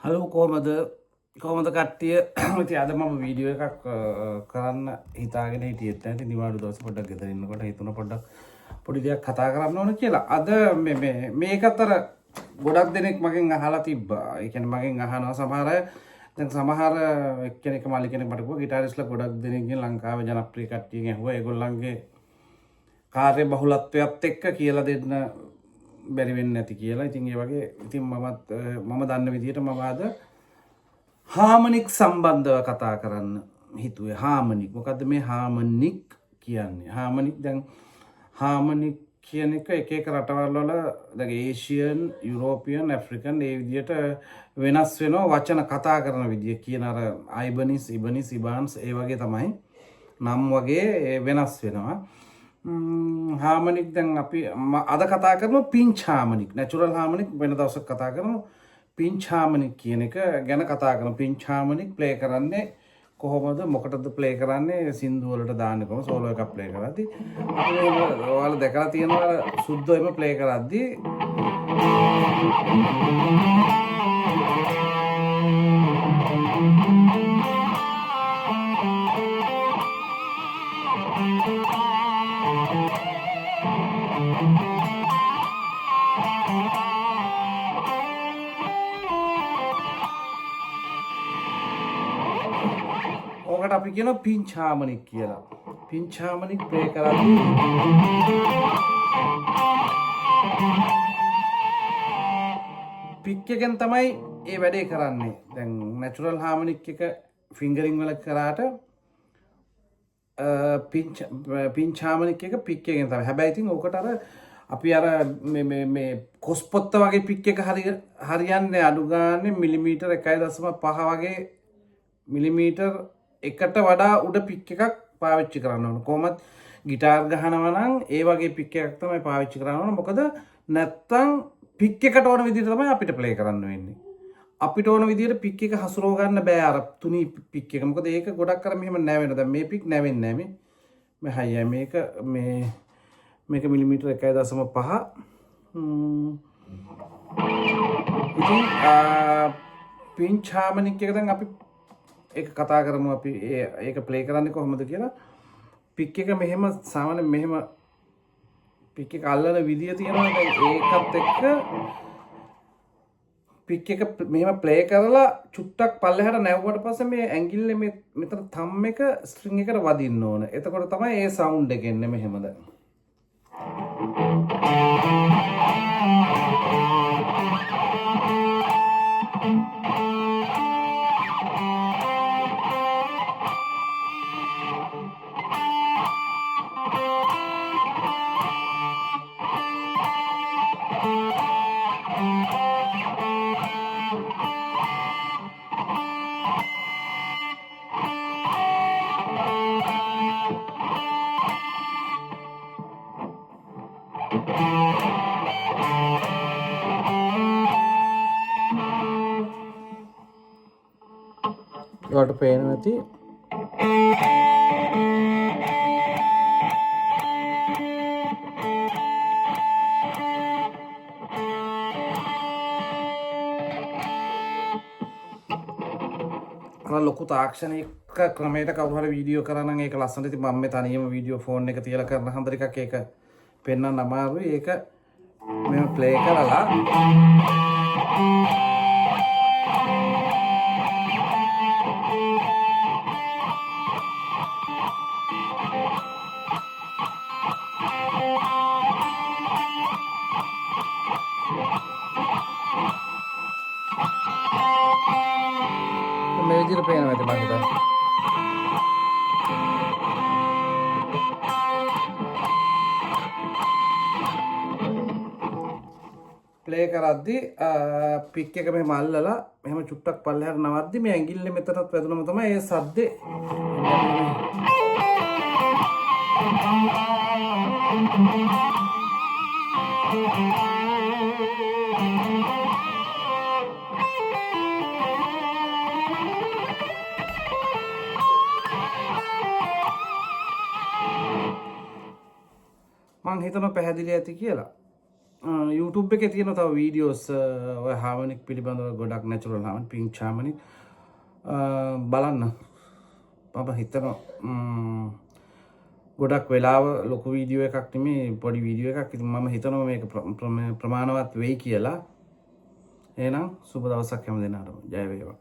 Hello කොහමද කට්ටිය ඉතින් අද මම වීඩියෝ එකක් කරන්න හිතාගෙන හිටියෙත් නැහැ. ඉතින් නිවාඩු දවස් පොඩ්ඩක් ගෙදර ඉන්නකොට හිතුණා පොඩ්ඩක් පොඩි දෙයක් කතා කරන්න ඕන කියලා. අද මේකතර ගොඩක් දෙනෙක් මගෙන් අහලා තිබ්බා. ඒ කියන්නේ මගෙන් අහනවා සමහර අය. දැන් සමහර එක්කෙනෙක් මල්ලි කෙනෙක් මට කිව්වා ගිටාරිස්ලා ගොඩක් දෙනෙක්ගෙන් ලංකාවේ ජනප්‍රිය කට්ටියගෙන් ඇහුවා ඒගොල්ලන්ගේ කාර්ය බහුලත්වයත් එක්ක කියලා දෙන්න බැරි වෙන්නේ නැති කියලා. ඉතින් ඒ වගේ ඉතින් මම දන්න විදිහට මම අද හාමනික් සම්බන්ධව කතා කරන්න හිතුවේ. හාමනික් මොකද්ද මේ හාමනික් කියන්නේ? හාමනික් දැන් හාමනික් කියන එක එක රටවල් වල දැන් ඒෂියන්, යුරෝපියන්, ඇෆ්‍රිකන් ඒ විදිහට වෙනස් වෙනවා වචන කතා කරන විදිය. කියන අර අයිබනිස්, ඉබනිස්, ඉබාන්ස් ඒ වගේ තමයි නම් වගේ වෙනස් වෙනවා. හාමනික් දැන් අපි අද කතා කරමු පින්ච් හාමනික්. නැචරල් හාමනික් වෙන දවසක් කතා කරමු. පින්ච් හාමනික් කියන එක ගැන කතා කරමු. පින්ච් හාමනික් ප්ලේ කරන්නේ කොහොමද, මොකටද ප්ලේ කරන්නේ? සින්දු වලට දාන්නේ කොහොමද? සෝලෝ එකක් ප්ලේ කරද්දී අපි ඔයාලා දැකලා තියෙනවා සුද්ධවෙම ප්ලේ කරද්දී ඕකට අපි කියනවා පින්ච් හාමනික් කියලා. පින්ච් හාමනික් ප්ලේ කරද්දී පික් එකෙන් තමයි ඒ වැඩේ කරන්නේ. දැන් නැචරල් හාමනික් එක ෆින්ගරින් වල කරාට පින්ච් හාමනික් එක පික් එකෙන් තමයි. හැබැයි ඉතින් ඕකට අර අපි අර මේ කොස්පොත්ත වගේ පික් එක හරියන්නේ අඩු ගානේ මිලිමීටර් 1.5 වගේ මිලිමීටර් එකට වඩා උඩ පික් එකක් පාවිච්චි කරන්න ඕන. කොහොමත් ගිටාර් ගහනවා නම් ඒ වගේ පික් එකක් තමයි පාවිච්චි කරන්න ඕන. මොකද නැත්තම් පික් එකට ඕන විදිහට තමයි අපිට ප්ලේ කරන්න වෙන්නේ. අපිට ඕන විදිහට පික් එක හසුරව ගන්න බෑ අර තුනී පික් එක. මොකද ඒක ගොඩක් අර මෙහෙම නැවෙනවා. දැන් මේ පික් නැවෙන්නේ නැහැ මේ හයිය මේක මිලිමීටර් 1.5 ඉතින් පින්ච් හාමනික් එක දැන් අපි ඒක කතා කරමු. අපි ඒක ප්ලේ කරන්නේ කොහොමද කියලා. පික් එක මෙහෙම සාමාන්‍ය මෙහෙම පික් එක අල්ලන විදිය තියෙනවා. දැන් ඒකත් එක්ක පික් එක මෙහෙම ප්ලේ කරලා චුට්ටක් පල්ලෙහාට නැවුවට පස්සේ මේ ඇඟිල්ලේ මෙතන තම් එක ස්ට්‍රින්ග් එකට වදින්න ඕන. එතකොට තමයි ඒ සවුන්ඩ් එක එන්නේ මෙහෙමද. ඔයාලට පේන්නේ නැති ලොකු තාක්ෂණික ක්‍රමයකට කවුරු හරි වීඩියෝ කරා නම් ඒක ලස්සනට. ඉතින් මම මේ තනියම වීඩියෝ ෆෝන් එක තියලා කරන හන්දර එකක් ඒක පෙන්වන්න අමාරුයි. ඒක මම ප්ලේ කරලා විදිහට පේනවා ඇති මම හිතන්නේ. ප්ලේ කරද්දි පික් එක මෙහෙම අල්ලලා මෙහෙම චුට්ටක් පල්ලෙහාට නවද්දි මේ ඇඟිල්ලේ මෙතනත් වැදුනම තමයි ඒ සද්දේ මං හිතනවා පැහැදිලි ඇති කියලා. YouTube එකේ තියෙන තව වීඩියෝස් ඔය හාමනික් පිළිබඳව ගොඩක් නැචරල් හාමන් පින්ච් හාමනික් බලන්න. මම හිතනවා ගොඩක් වෙලාව ලොකු වීඩියෝ එකක් නෙමෙයි පොඩි වීඩියෝ එකක්. ඉතින් මම හිතනවා මේක ප්‍රමාණවත් වෙයි කියලා. එහෙනම් සුබ දවසක් හැම දිනකටම. ජය වේවා.